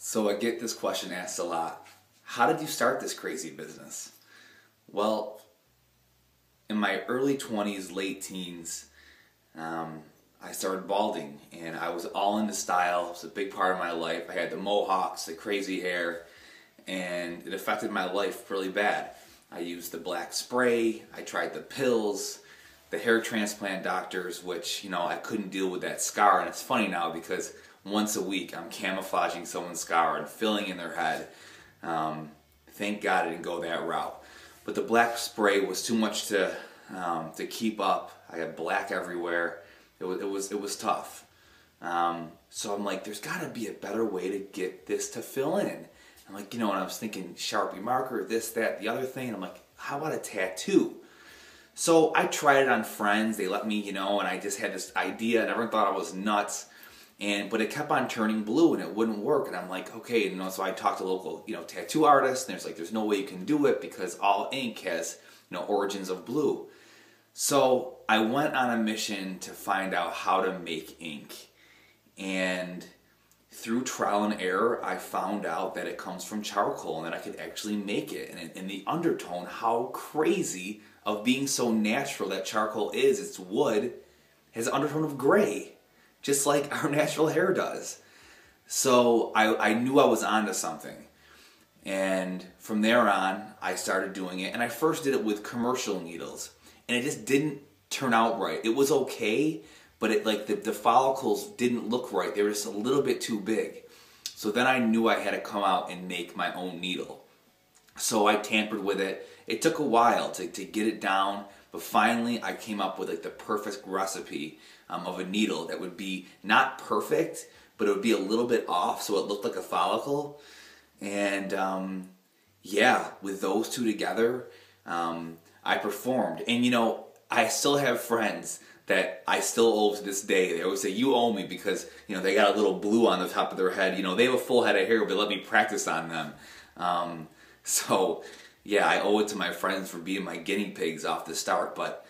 So I get this question asked a lot. How did you start this crazy business? Well, in my early 20s, late teens, I started balding, and I was all into style. It was a big part of my life. I had the mohawks, the crazy hair, and it affected my life really bad. I used the black spray, I tried the pills, the hair transplant doctors, which, I couldn't deal with that scar. And it's funny now because once a week I'm camouflaging someone's scar and filling in their head. Thank God I didn't go that route. But the black spray was too much to keep up. I had black everywhere. It was tough. So I'm like, there's got to be a better way to get this to fill in. I'm like, and I was thinking Sharpie marker, this, that, the other thing. And I'm like, how about a tattoo? So I tried it on friends. They let me, and I just had this idea, and everyone thought I was nuts. But it kept on turning blue, and it wouldn't work. And I'm like, okay, so I talked to local, tattoo artists, and there's no way you can do it because all ink has, origins of blue. So I went on a mission to find out how to make ink. And through trial and error, I found out that it comes from charcoal and that I could actually make it. And in the undertone, how crazy of being so natural that charcoal is. It's wood, has an undertone of gray, just like our natural hair does. So I knew I was onto something. And from there on, I started doing it. And I first did it with commercial needles. And it just didn't turn out right. It was okay, but the follicles didn't look right. They were just a little bit too big. So then I knew I had to come out and make my own needle. So I tampered with it. It took a while to get it down, but finally I came up with the perfect recipe of a needle that would be not perfect, but it would be a little bit off so it looked like a follicle. And yeah, with those two together, I performed. And I still have friends that I still owe to this day. They always say, you owe me because, they got a little blue on the top of their head. They have a full head of hair, but let me practice on them. So, yeah, I owe it to my friends for being my guinea pigs off the start, but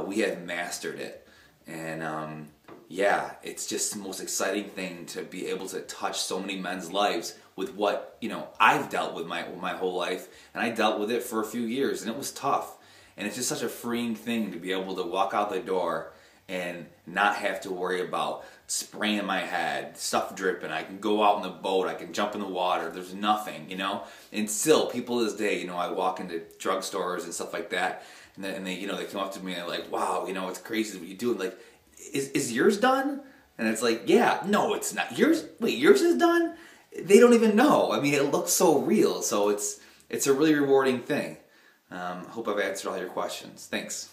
we have mastered it. And yeah, it's just the most exciting thing to be able to touch so many men's lives with what, I've dealt with my whole life. And I dealt with it for a few years, and it was tough. And it's just such a freeing thing to be able to walk out the door and not have to worry about spraying my head, stuff dripping. I can go out in the boat, I can jump in the water, there's nothing, And still, people to this day, I walk into drugstores and stuff like that, and they they come up to me and they're like, wow, it's crazy what you do. And like, is yours done? And it's like, yeah, no, it's not. Yours is done? They don't even know. I mean, it looks so real, so it's a really rewarding thing. Hope I've answered all your questions. Thanks.